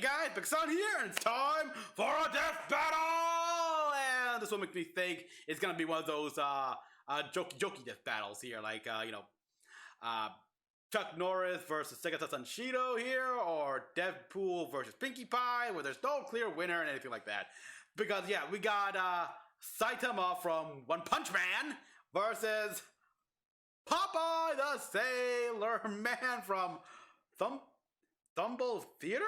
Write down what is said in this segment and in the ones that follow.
guys, Mecha-san here, and it's time for a death battle! And this will make me think it's gonna be one of those jokey death battles here, like Chuck Norris versus Segata Shido here, or Deadpool versus Pinkie Pie, where there's no clear winner and anything like that. Because yeah, we got Saitama from One Punch Man versus Popeye the Sailor Man from Thumble Theater?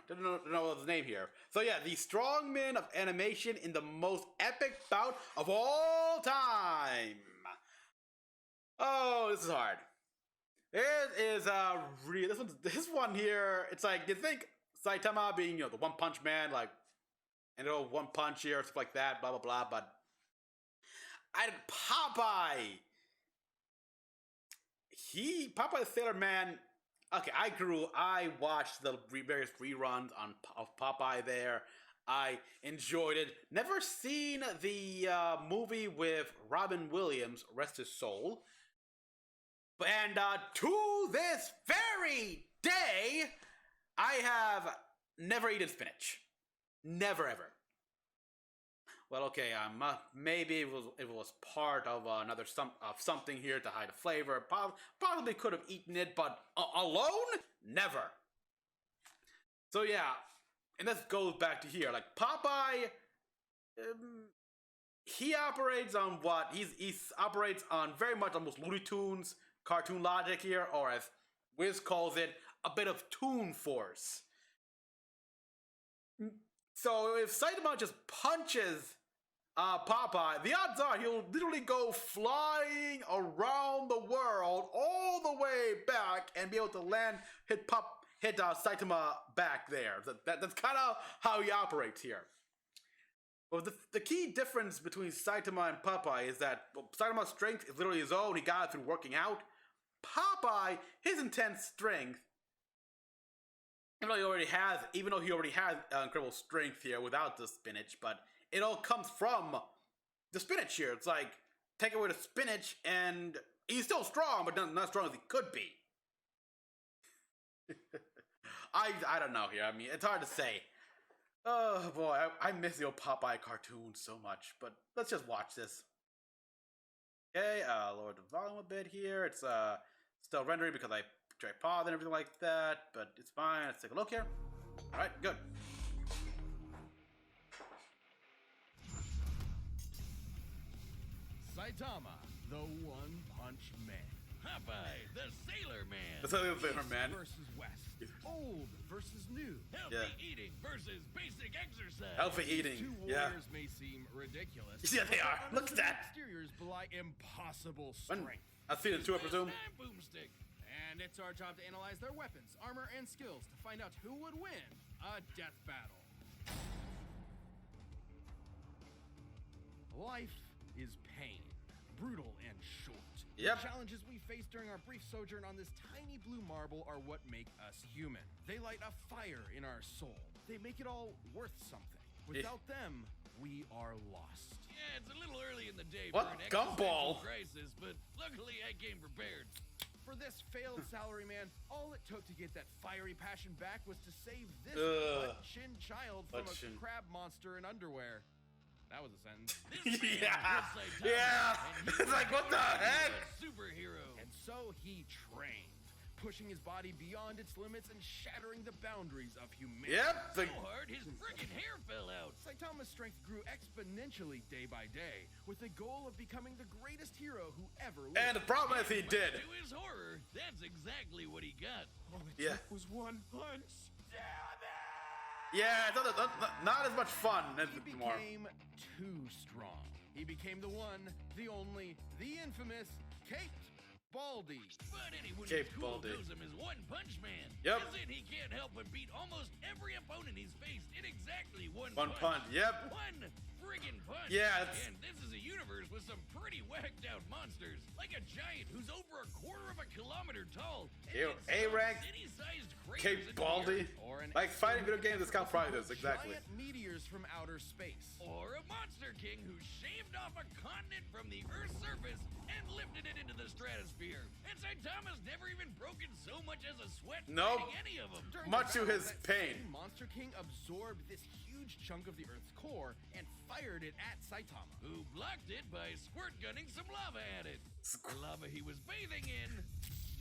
Didn't know his name here. So yeah, the strongman of animation in the most epic bout of all time. Oh, this is hard. It is this one here. It's like you think Saitama being the One Punch Man, like one punch here, stuff like that, blah blah blah. But Popeye. Popeye the Sailor Man. Okay, I watched the various reruns of Popeye there. I enjoyed it. Never seen the movie with Robin Williams, rest his soul. And to this very day, I have never eaten spinach. Never ever. Well, okay, maybe it was part of something here to hide a flavor. Probably could have eaten it, but alone, never. So yeah, and this goes back to here. Like Popeye, he operates on what he operates on very much almost Looney Tunes cartoon logic here, or as Wiz calls it, a bit of Toon Force. So if Saitama just punches Popeye, the odds are he'll literally go flying around the world all the way back and be able to hit Saitama back there. That's kind of how he operates here. Well, the key difference between Saitama and Popeye is that Saitama's strength is literally his own. He got it through working out. Popeye, his intense strength, even though he already has incredible strength here without the spinach, but it all comes from the spinach here. It's like, take away the spinach and he's still strong, but not as strong as he could be. I don't know here. I mean, it's hard to say. Oh boy, I miss the old Popeye cartoon so much, but let's just watch this. Okay, lower the volume a bit here. It's still rendering because I paused and everything like that, but it's fine. Let's take a look here. All right, good. Saitama, the One Punch Man. Popeye, the Sailor Man. The Sailor Man. Versus West. Old versus new. Healthy eating versus basic exercise. Healthy eating, Two warriors may seem ridiculous. Yeah, they are. Look at that. Exteriors belie impossible strength. I've seen it too, I presume. Boomstick. And it's our job to analyze their weapons, armor, and skills to find out who would win a death battle. Life is pain, brutal and short. Yep. The challenges we face during our brief sojourn on this tiny blue marble are what make us human. They light a fire in our soul. They make it all worth something. Without them, we are lost. Yeah, it's a little early in the day What? for an Gumball? existential crisis, but luckily I came prepared. For this failed salaryman, all it took to get that fiery passion back was to save this butt-chin child from a crab monster in underwear. That was a sentence. Yeah. It's like, what the heck? Superhero. And so he trained, pushing his body beyond its limits and shattering the boundaries of humanity. Yep. So hard, his friggin' hair fell out. Saitama's strength grew exponentially day by day, with the goal of becoming the greatest hero who ever lived. And the problem is he did. To his horror, that's exactly what he got. All it took was one punch. Yeah, it's not as much fun He anymore. became too strong. He became the one, the only, the infamous Caped Baldy. But anyone Cape who's cool Baldy. knows him as One Punch Man. Yep. As in, he can't help but beat almost every opponent he's faced in exactly one One punch. punch, yep. One friggin' punch. Yeah, it's- And this is a universe with some pretty whacked out monsters. Like a giant who's over a over a quarter of a kilometer tall. Ew, A-rank, city-sized craters Cape in Baldy. the earth. Or an Like fighting video exoplanet games, this count probably does, with exactly. Giant meteors from outer space. Or a monster king who shaved off a continent from the Earth's surface and lifted it into the stratosphere. And Saitama's never even broken so much as a sweat Nope. fighting any of them. During Much the to battle, his that pain. same Monster King absorbed this huge chunk of the Earth's core and fired it at Saitama. Who blocked it by squirt gunning some lava at it. The lava he was bathing in,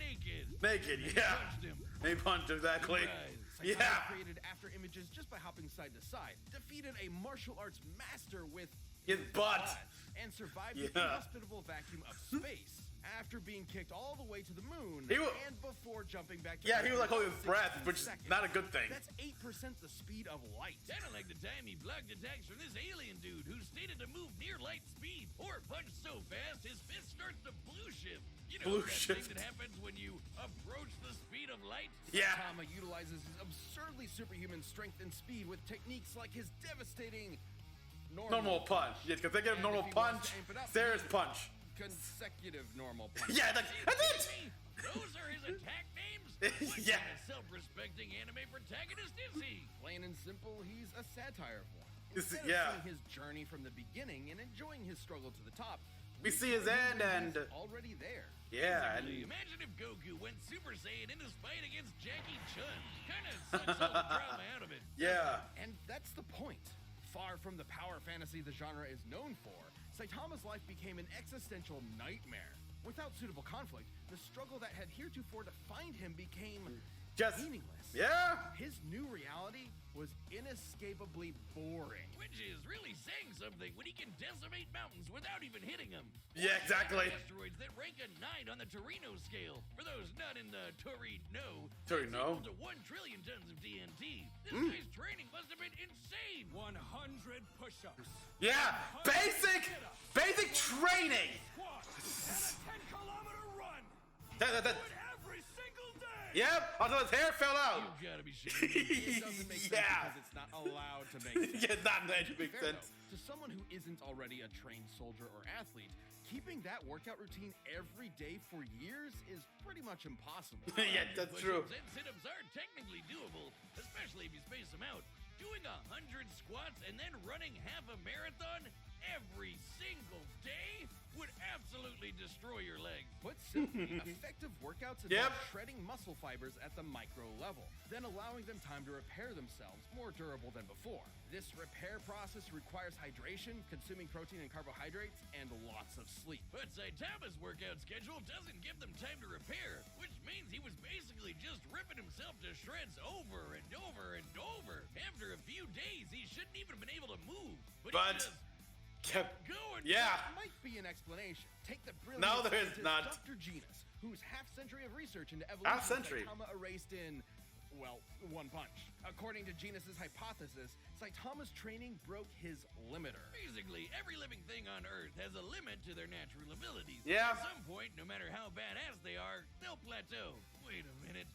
naked. Naked, They yeah. punched him. They punched exactly. Surprise. Saitama Yeah. created after images just by hopping side to side, defeated a martial arts master with His butt. and survived the Yeah. inhospitable vacuum of space after being kicked all the way to the moon He wa- and before jumping back to Yeah, Earth he was like in holding his breath, 16 which is seconds. not a good thing. That's 8% the speed of light. Kinda like the time he blocked attacks from this alien dude who stated to move near light speed or punch so fast his fist starts to blue shift. You know Blue that shift. thing that happens when you approach the speed of light? Yeah. Saitama utilizes his absurdly superhuman strength and speed with techniques like his devastating Normal punch. Yeah, because they get a And normal if he wants punch, to amp it up, serious he- punch. consecutive normal punch. Yeah, that's it! Me? Those are his attack names? What Yeah. kind of self-respecting anime protagonist is he? Plain and simple, he's a satire of one. This is- Instead yeah. of seeing his journey from the beginning and enjoying his struggle to the top, We see his end and he's already there. yeah, Exactly. and Imagine if Goku went Super Saiyan in his fight against Jackie Chun. Kinda sucks all the drama out of it. yeah. And that's the point. Far from the power fantasy the genre is known for, Saitama's life became an existential nightmare. Without suitable conflict, the struggle that had heretofore defined him became Just meaningless. yeah. His new reality was inescapably boring. Which is really saying something when he can decimate mountains without even hitting them. Yeah, exactly. Asteroids that rank a 9 on the Torino scale. For those not in the Torino, Torino? that's equal to 1 trillion tons of TNT. This guy's training must have been insane. 100 push-ups, Yeah, basic training. squats, and a 10-kilometer run. That- Do it every single day. Yep, until his hair fell out. You gotta be shitting me. It doesn't make sense Yeah. because it's not allowed to make sense. Yeah, not that To be makes fair, sense. though, to someone who isn't already a trained soldier or athlete, keeping that workout routine every day for years is pretty much impossible. Yeah, that's true. Push-ups and sit-ups are technically doable, especially if you space them out. Doing 100 squats and then running half a marathon every single day would absolutely destroy your legs. Put simply, effective workouts Yep. involve shredding muscle fibers at the micro level, then allowing them time to repair themselves more durable than before. This repair process requires hydration, consuming protein and carbohydrates, and lots of sleep. But Saitama's workout schedule doesn't give them time to repair, which means he was basically just ripping himself to shreds over and over and over. After a few days, he shouldn't even been able to move. But he But just kept going. yeah. Might be an explanation. Take the brilliant No, there is scientist not. Dr. Genus, whose half-century of research into evolution Half-century? Saitama erased in, well, one punch. According to Genus's hypothesis, Saitama's training broke his limiter. Basically, every living thing on Earth has a limit to their natural abilities. Yeah. At some point, no matter how badass they are, they'll plateau. Wait a minute.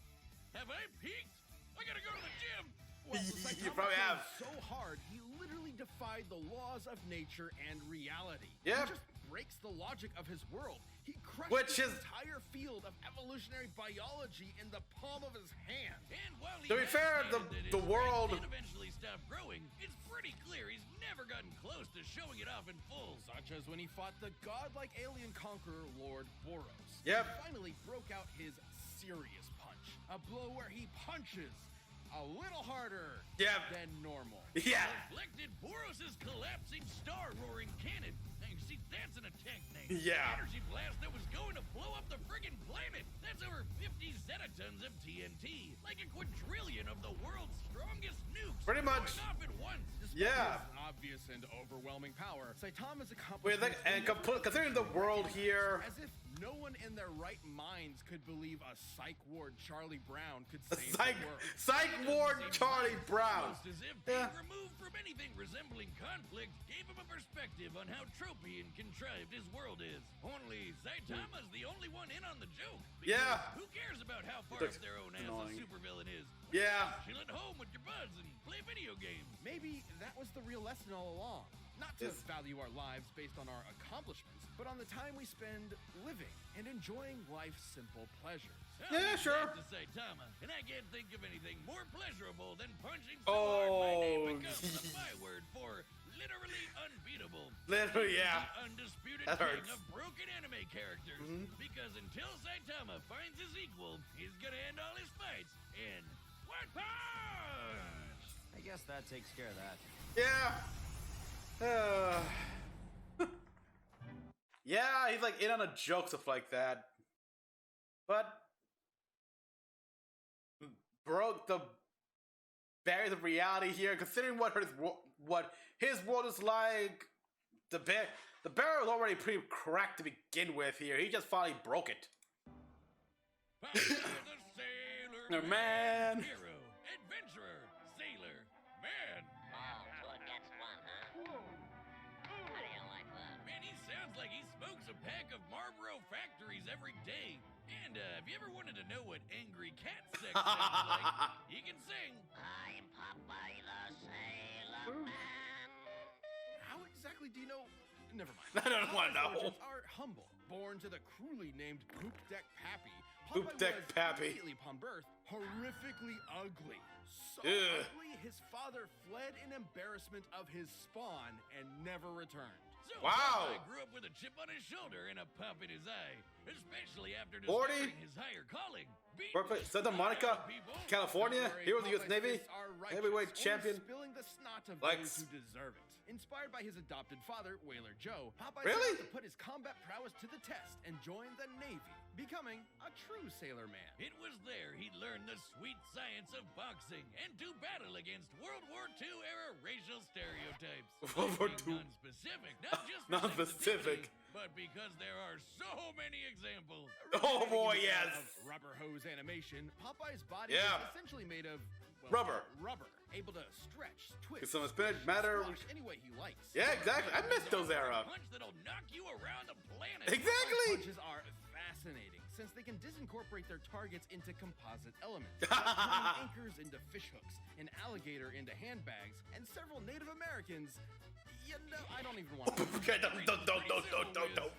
Have I peaked? I gotta go to the gym. Well, You Saitama probably trained have. so hard, he literally defied the laws of nature and reality. Yep. He just breaks the logic of his world. He crushed Which the is- entire field of evolutionary biology in the palm of his hand. And while he To be has fair, stated the- that his the strength world- did eventually stop growing, it's pretty clear he's never gotten close to showing it off in full. Such as when he fought the godlike alien conqueror Lord Boros. Yep. He finally broke out his serious punch. A blow where he punches a little harder Yep. than normal. Yeah. Reflected Boros' collapsing star-roaring cannon. Now, you see, that's an attack name. Yeah. An energy blast that was going to blow up the friggin' planet. That's over 50 zetatons of TNT. Like a quadrillion of the world's strongest nukes. Pretty much. going off at once. Despite Yeah. his obvious and overwhelming power, Saitama's Wait, accomplishments and were considering the world here, as if no one in their right minds could believe a psych ward Charlie Brown could a save psych the world. ward Seems Charlie like Brown. almost as if Yeah. being removed from anything resembling conflict gave him a perspective on how tropey and contrived his world is. Only Saitama's the only one in on the joke. because Yeah. Who cares about how far Looks up their own ass annoying. a supervillain is? Yeah. Chill at home with your buds and play video games. Maybe that was the real lesson all along. Not to value our lives based on our accomplishments, but on the time we spend living and enjoying life's simple pleasures. Yeah, sure. To Saitama, and I can't think of anything more pleasurable than punching so hard my name becomes the byword for literally unbeatable. Literally, yeah. The undisputed That king hurts. of broken anime characters. Because until Saitama finds his equal, he's gonna end all his fights in one punch! I guess that takes care of that. Yeah. Yeah, he's like in on a joke, stuff like that. But broke the barriers of reality here, considering what his world is like. The barrier was already pretty cracked to begin with here. He just finally broke it. Popeye the Sailor Man. Hero, adventurer, sailor, man. Oh, two against one, huh? How do you like that? Man, he sounds like he smokes a pack of Marlboro factories every day. And if you ever wanted to know what angry cat sex sounds like, he can sing. I'm Popeye the Sailor Man. How exactly do you know? Never mind. I don't want to know. Origins are humble. Born to the cruelly named Poop Deck Pappy, Poop Popeye Deck was Pappy. immediately upon birth horrifically ugly. So Ugh. ugly, his father fled in embarrassment of his spawn and never returned. So Wow. Popeye grew up with a chip on his shoulder and a pop in his eye, especially after 40. discovering his higher calling. beating Birthplace, Santa the Monica, fire people. California, Don't worry, hero of the U.S. Popeye's Navy, fists are righteous, heavyweight only champion. spilling the snot of Lex. those who deserve it. Inspired by his adopted father, Whaler Joe, Popeye Really? set out to put his combat prowess to the test and join the Navy, becoming a true sailor man. It was there he learned the sweet science of boxing and to battle against World War II era racial stereotypes. World War Being II. non-specific, not just for Non-specific. sensitivity, but because there are so many examples. Oh boy, Originating yes. Of rubber hose animation, Popeye's body Yeah. is essentially made of Rubber. Rubber, able to stretch, twist, Get some spinach, matter. squash any way he likes. Yeah, exactly. I missed those era. Punch that'll knock you around the planet. Exactly. Punches are fascinating since they can disincorporate their targets into composite elements, like turning anchors into fish hooks, an alligator into handbags, and several Native Americans. You know, I don't even want to. Okay, don't.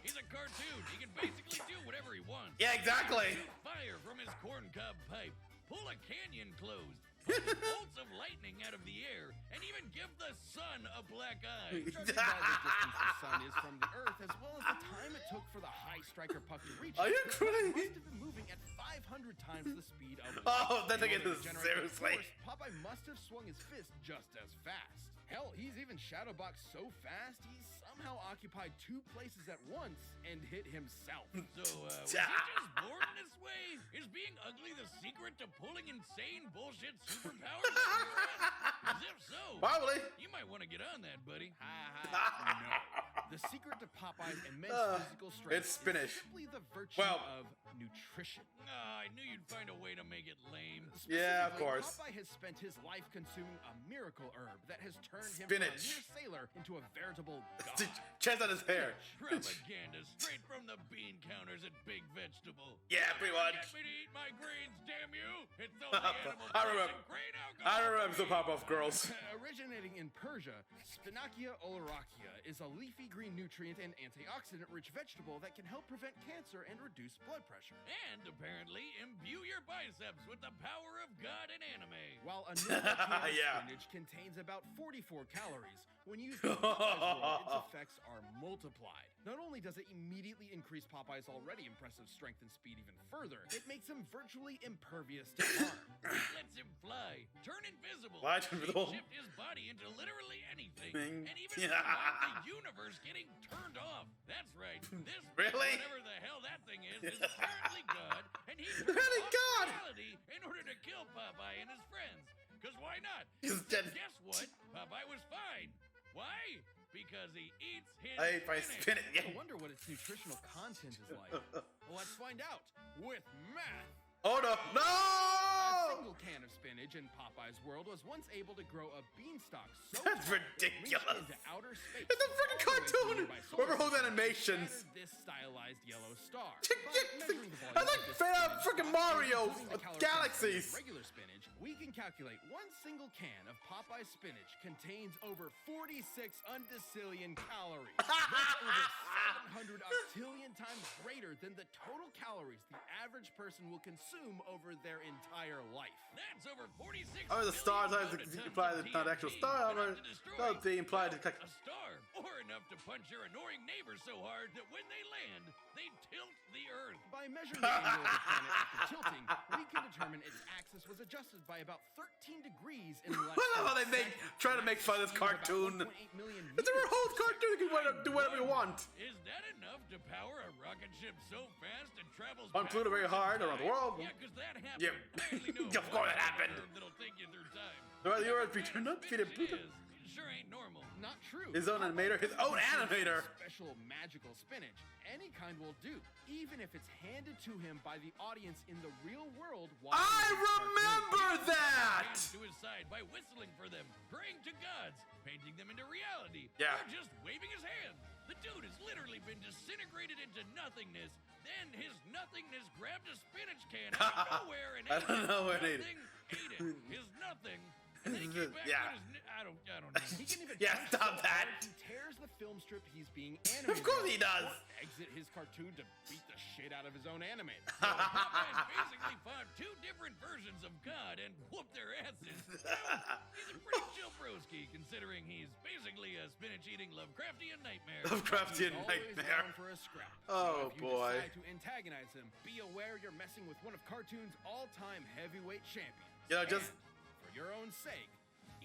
He's a cartoon. He can basically do whatever he wants. Yeah, exactly. Shoot fire from his corncob pipe, pull a canyon closed, punch bolts of lightning out of the air, and even give the sun a black eye. Judging by the distance the sun is from the Earth, as well as the time it took for the high striker puck to reach Are it, you the puck crazy? must have been moving at 500 times the speed of light. Oh, that In thing order is to generate that seriously. force, Popeye must have swung his fist just as fast. Hell, he's even shadowboxed so fast he somehow occupied two places at once and hit himself. So, was he just born this way? Is being ugly the secret to pulling insane bullshit superpowers? Because if so, Probably. you might want to get on that, buddy. No. The secret to Popeye's immense physical strength It's spinach. is simply the virtue Well- of nutrition. I knew you'd find a way to make it lame. Yeah, of Specifically, course. Popeye has spent his life consuming a miracle herb that has turned him Spinach. from a mere sailor into a veritable god. Chest on his hair. Propaganda straight from the bean counters at Big Vegetable. Yeah, pretty much. Get me to eat my greens, damn you! It's only animal I remember. flesh and grain alcohol I remember for the me. Pop-Off Girls. Originating in Persia, Spinacia oleracea is a leafy green nutrient and antioxidant-rich vegetable that can help prevent cancer and reduce blood pressure. And apparently imbue your biceps with the power of God and anime. While a normal can of Yeah. spinach contains about 44 calories, when used in Popeye's world, its effects are multiplied. Not only does it immediately increase Popeye's already impressive strength and speed even further, it makes him virtually impervious to harm. It lets him fly, turn invisible, Fly, turn invisible. shift his body into literally anything, Thing. and even survive the universe getting turned off. That's right. This Really? whatever the hell that thing is apparently God, and he turned Really off God? reality in order to kill Popeye and his friends. Because why not? He's dead. Guess what? Popeye was fine. Why? Because he eats his Hey, if I spin it. I wonder what its nutritional content is like. Let's find out with math Oh no! A No! single can of spinach in Popeye's world was once able to grow a beanstalk so That's tall that it reached ridiculous. into outer space. It's a freaking all the way to cartoon. nearby solar Remember those systems and animations? scattered this stylized yellow star. By measuring the I volume like of this freaking spinach, Mario including the calorie galaxies. content of regular spinach, we can calculate one single can of Popeye spinach contains over 46 undecillion calories. That's over 700 octillion times greater than the total calories the average person will consume over their entire life. That's over 46 Oh, the star billion types megatons imply of that not actual TNT star armor. enough to destroy No, they imply to a star, or enough to punch your annoying neighbor so hard that when they land, they tilt the Earth. By measuring the angle of the planet after tilting, we can determine its axis was adjusted by about 13 degrees in less I love how than they a second. try to make fun of this That's about cartoon. 1.8 million It's a meters whole per cartoon. You can do whatever you want. Is that enough to power a rocket ship so fast it travels On Pluto very hard around the world. Yeah, because that happened. Yeah. I only know Of course one it happened. verb that'll take you through time. The Earth returned not defeated Pluto. Sure ain't normal. Not true. His own animator. His own animator. Special magical spinach. Any kind will do, even if it's handed to him by the audience in the real world. I remember that. Hands to his side by whistling for them, praying to gods, painting them into reality, Yeah. or just waving his hand. The dude has literally been disintegrated into nothingness. Then his nothingness grabbed a spinach can out of nowhere and I ate don't it. know what it Nothing ate it. His nothing. And then he came back Yeah. with his... I don't know. He can even Yeah, punch stop so that. hard He tears the film strip he's being animated. Of course he does. Or exit his cartoon to beat the shit out of his own animator. Popeye's basically fought two different versions of God and whooped their asses. He's a pretty chill broski, considering he's basically a spinach-eating Lovecraftian nightmare. Lovecraftian He's always nightmare. down for a scrap. Oh, So if you boy. decide to antagonize him, be aware you're messing with one of cartoon's all-time heavyweight champions. You know, just- And for your own sake,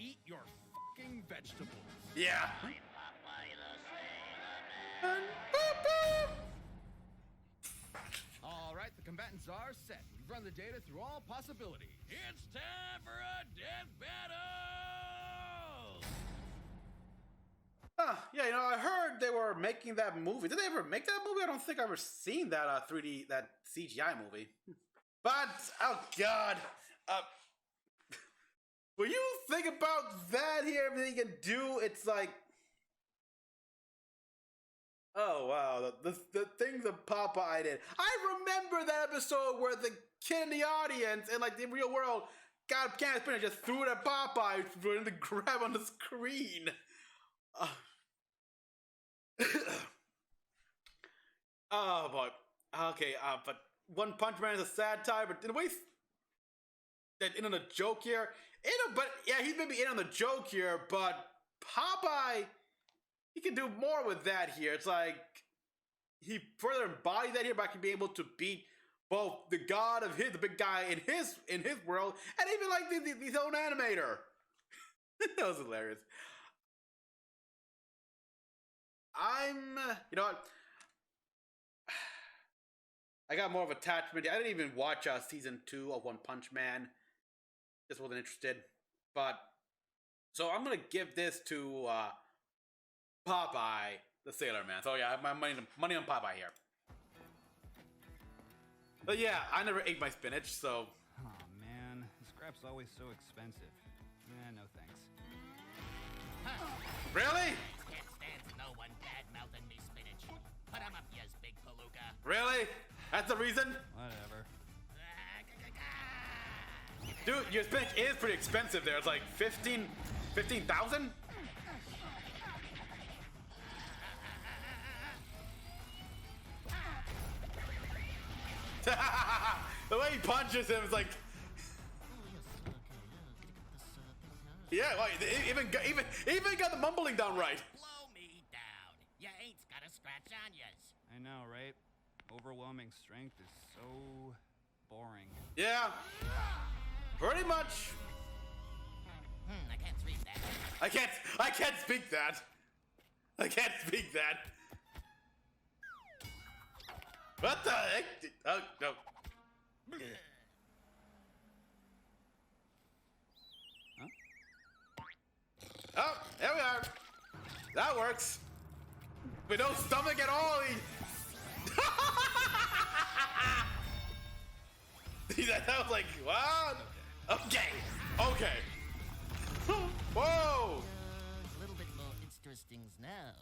eat your fucking vegetables. Yeah. I'm Popeye the Sailor Man. And boop, boop. All right, the combatants are set. We've run the data through all possibilities. It's time for a death battle! Yeah, you know, I heard they were making that movie. Did they ever make that movie? I don't think I've ever seen that 3D, that CGI movie. But, oh god. When you think about that here, everything you can do, it's like... Oh, wow. The things that Popeye did. I remember that episode where the kid in the audience, in like the real world, got a can of spinach and just threw it at Popeye for him to grab on the screen. Oh boy. Okay, but One Punch Man is a satire, but in a way, that in on the joke here. But yeah, he's maybe in on the joke here, but Popeye, he can do more with that here. It's like he further embodies that here by being able to beat both the god of the big guy in his world, and even like his own animator. That was hilarious. You know what? I got more of attachment. I didn't even watch season 2 of One Punch Man. Just wasn't interested. But, so I'm going to give this to Popeye, the Sailor Man. So yeah, I have my money on Popeye here. But yeah, I never ate my spinach, so... Oh man, scrap's always so expensive. No thanks. Really? Can't stand no one bad-mouthing me spinach. Put 'em up, yes, big palooka. Really? That's the reason? Whatever. Dude, your spinach is pretty expensive there. It's like 15,000? The way he punches him is like... Yeah, well, even got the mumbling down right. Blow me down. Ya ain't got a scratch on yas. I know, right? Overwhelming strength is so boring. Yeah, pretty much. I can't read that. I can't speak that. I can't speak that. What the heck? Oh, no. Oh, there we are. That works. With no stomach at all. That was like, what? Okay. Okay. Whoa. A little bit more interesting now.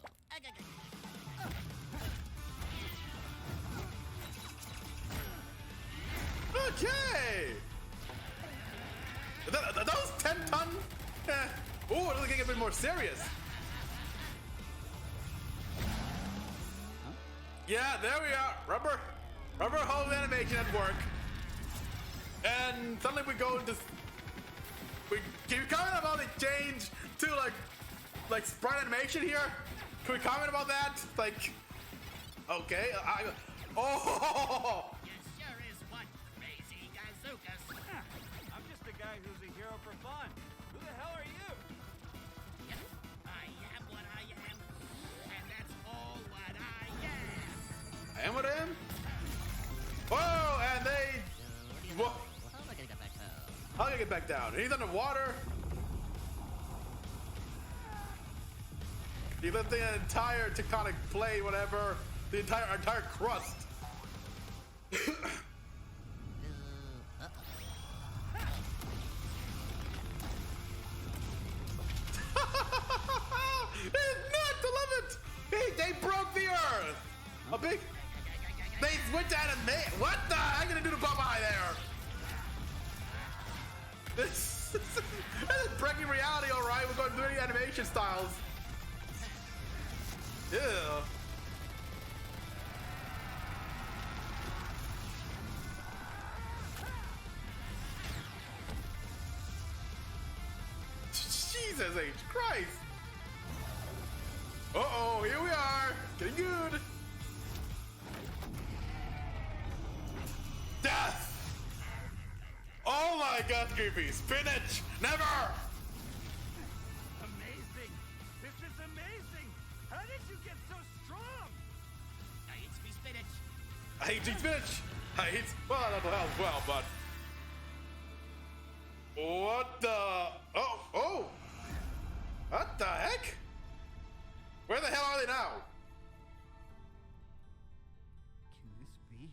Okay. That was 10 ton. Ooh, it's getting a bit more serious. Yeah, there we are. Rubber hose animation at work. And suddenly we go into. Can you comment about the change to like sprite animation here? Can we comment about that? Like, okay, oh. You sure is one crazy gazookas. I'm just a guy who's a hero for fun. Who the hell are you? Yep, I am what I am, and that's all what I am. I am what I am. Whoa, and they. Whoa. How am I gonna get back home? How do I get back down? He's underwater. He lifting an entire tectonic plate, whatever. The entire crust. It's nuts! I love it! They broke the earth! A big... They switched anime... What the heck are they gonna do to Popeye there? This is breaking reality, alright? We're going through the animation styles. Ew. Jesus H. Christ! Uh-oh, here we are! Getting good! Death! Oh my god, creepy! Spinach! Never! Amazing! This is amazing! How did you get so strong? I eat me spinach. I hate spinach! I hate... Well, I don't know how as well, but... What the... Oh! What the heck? Where the hell are they now? Can this be?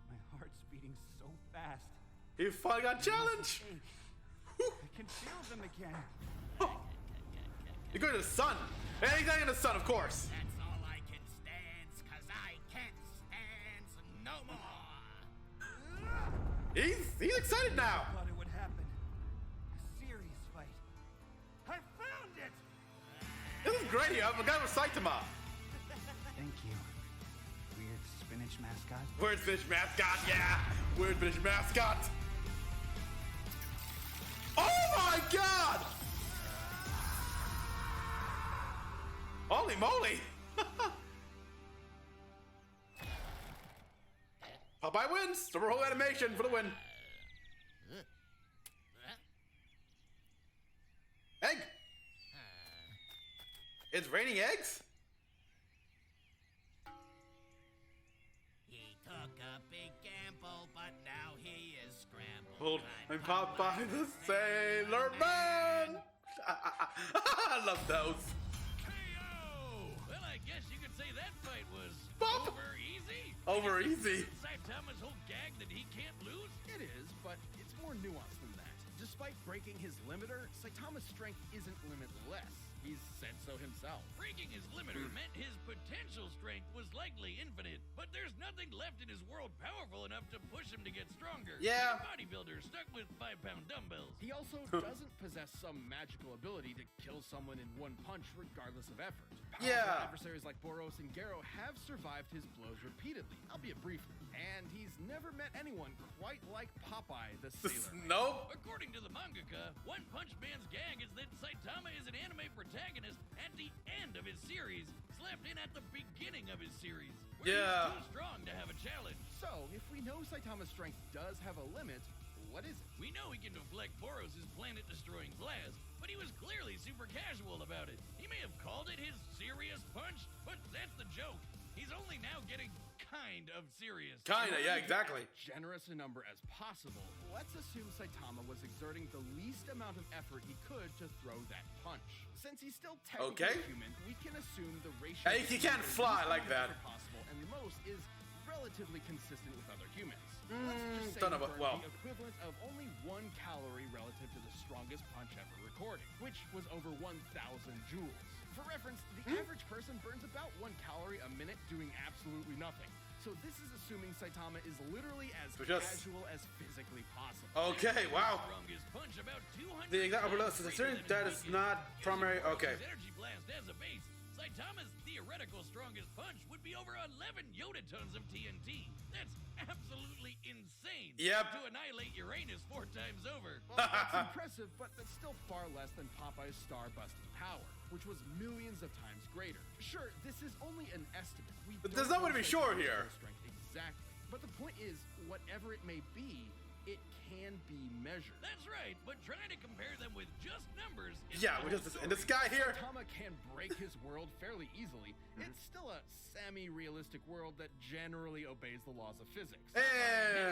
My heart's beating so fast. You finally got challenged! I can feel them again. You're going to the sun! Anything in the sun, of course! That's all I can stand, 'cause I can't stand no more. He's excited now! I thought it would happen. A serious fight. I found it! This is great here. I'm a guy with Saitama. Thank you. Weird spinach mascot. Weird fish mascot, yeah! Weird fish mascot! Oh my god! Holy moly! Popeye wins! Super whole animation for the win. Egg! It's raining eggs? He took a big gamble, but now he is scrambled. I'm Popeye the Sailor Man! I love those. KO! Well, I guess you could say that fight was Pop- over easy. Over easy. Saitama's whole gag that he can't lose? It is, but it's more nuanced than that. Despite breaking his limiter, Saitama's strength isn't limitless. He's said so himself. Breaking his limiter meant his potential strength was likely infinite, but there's nothing left in his world powerful enough to push him to get stronger. Yeah. Like a bodybuilder stuck with 5-pound dumbbells. He also doesn't possess some magical ability to kill someone in one punch regardless of effort. Powerful Yeah. adversaries like Boros and Garo have survived his blows repeatedly, albeit briefly. And he's never met anyone quite like Popeye the Sailor Man. Nope. According to the mangaka, One Punch Man's gag is that Saitama is an anime protagonist at the end of his series, slapped in at the beginning of his series, where Yeah. he's too strong to have a challenge. So, if we know Saitama's strength does have a limit, what is it? We know he can deflect Boros' planet-destroying blast, but he was clearly super casual about it. He may have called it his serious punch, but that's the joke. He's only now getting kind of serious. Kinda, yeah, exactly. Generous a number as possible, let's assume Saitama was exerting the least amount of effort he could to throw that punch. Since he's still technically Okay. human, we can assume the ratio Hey, he can't between the fly least like amount of that. effort possible and the most is relatively consistent with other humans. Let's just say don't know he about- burned well. the equivalent of only 1 calorie relative to the strongest punch ever recorded, which was over 1,000 joules. For reference, the average person burns about 1 calorie a minute doing absolutely nothing. So this is assuming Saitama is literally as casual as physically possible. Okay, wow. Strongest punch about 200 The exact times overload is greater than that his is weakest. not primary. Using Okay. Roku's energy blast as a base, Saitama's theoretical strongest punch would be over 11 yotatons of TNT. That's absolutely insane. Yep. To annihilate Uranus 4 times over. Well, that's impressive, but that's still far less than Popeye's star-busting power, which was millions of times greater. Sure, this is only an estimate. But there's no way to be sure Saitama's here. full strength exactly. But the point is, whatever it may be, it can be measured. That's right, but trying to compare them with just numbers is Yeah, the we whole just story. and this guy here. Saitama can break his world fairly easily. It's still a semi-realistic world that generally obeys the laws of physics. Eh.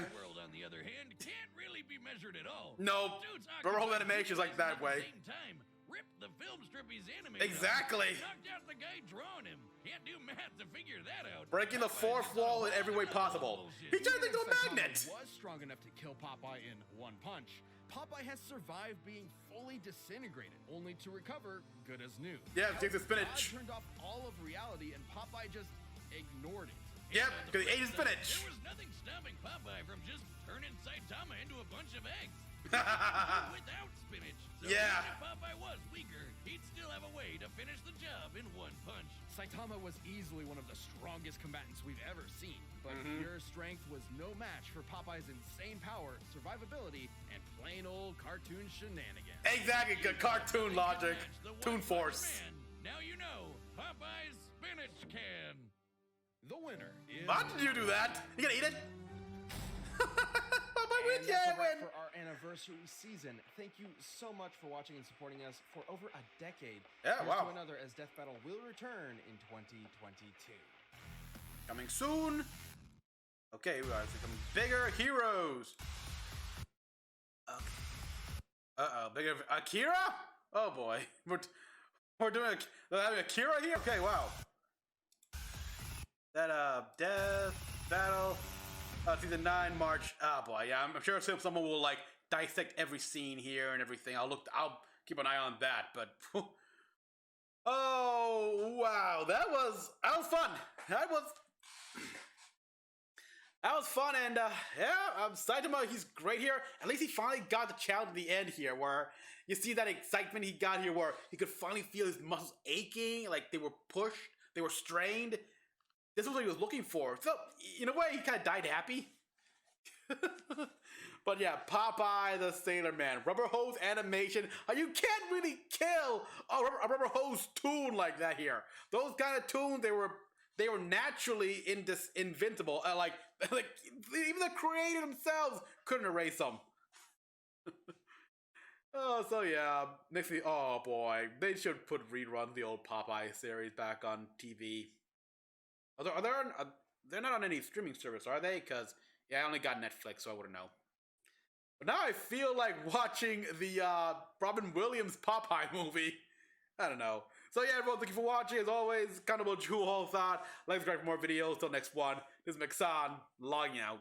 His world, on the other hand, can't really be measured at all. No, Dude's the whole occupied animation's like that at the way. same time. Rip the film strip he's animated on. Exactly. Knocked out the guy drawing him. Can't do math to figure that out. Breaking the fourth wall in every way possible. He turned Even into if a Saitama magnet. was strong enough to kill Popeye in 1 punch, Popeye has survived being fully disintegrated, only to recover good as new. Yeah, takes the God spinach. turned off all of reality, and Popeye just ignored it. Yep, On the because he ate his flip side, spinach. There was nothing stopping Popeye from just turning Saitama into a bunch of eggs. Without spinach. So Yeah. even if Popeye was weaker, he'd still have a way to finish the job in 1 punch. Saitama was easily one of the strongest combatants we've ever seen, but Mm-hmm. pure strength was no match for Popeye's insane power, survivability, and plain old cartoon shenanigans. Exactly, good cartoon logic, Match the toon one-punch force. man. Now you know Popeye's spinach can. The winner is... Why did you do that? You gonna eat it? Bye And with that's a you, wrap man. for our anniversary season. Thank you so much for watching and supporting us for over a decade. Yeah, Here's wow. to another as Death Battle will return in 2022. Coming soon. Okay, we are becoming bigger heroes. Okay. Uh-oh, bigger Akira? Oh boy, we're doing they're having Akira here. Okay, wow. That Death Battle, season 9, March. Oh boy, yeah, I'm sure someone will like dissect every scene here and everything. I'll keep an eye on that. But oh wow, that was fun. That was fun, and yeah, Saitama, he's great here. At least he finally got the challenge at the end here, where you see that excitement he got here, where he could finally feel his muscles aching, like they were pushed, they were strained. This was what he was looking for. So, in a way, he kind of died happy. But yeah, Popeye the Sailor Man, rubber hose animation. You can't really kill a rubber hose toon like that here. Those kind of toons, they were naturally invincible. Like even the creator themselves couldn't erase them. Oh, so yeah, next week. Oh boy, they should put reruns of the old Popeye series back on TV. They're not on any streaming service, are they? Because yeah, I only got Netflix, so I wouldn't know. But now I feel like watching the Robin Williams Popeye movie. I don't know. So yeah, everyone, thank you for watching. As always, Cannibal Jewel thought. Like, subscribe for more videos. Till next one. This is Mecha-san, logging out.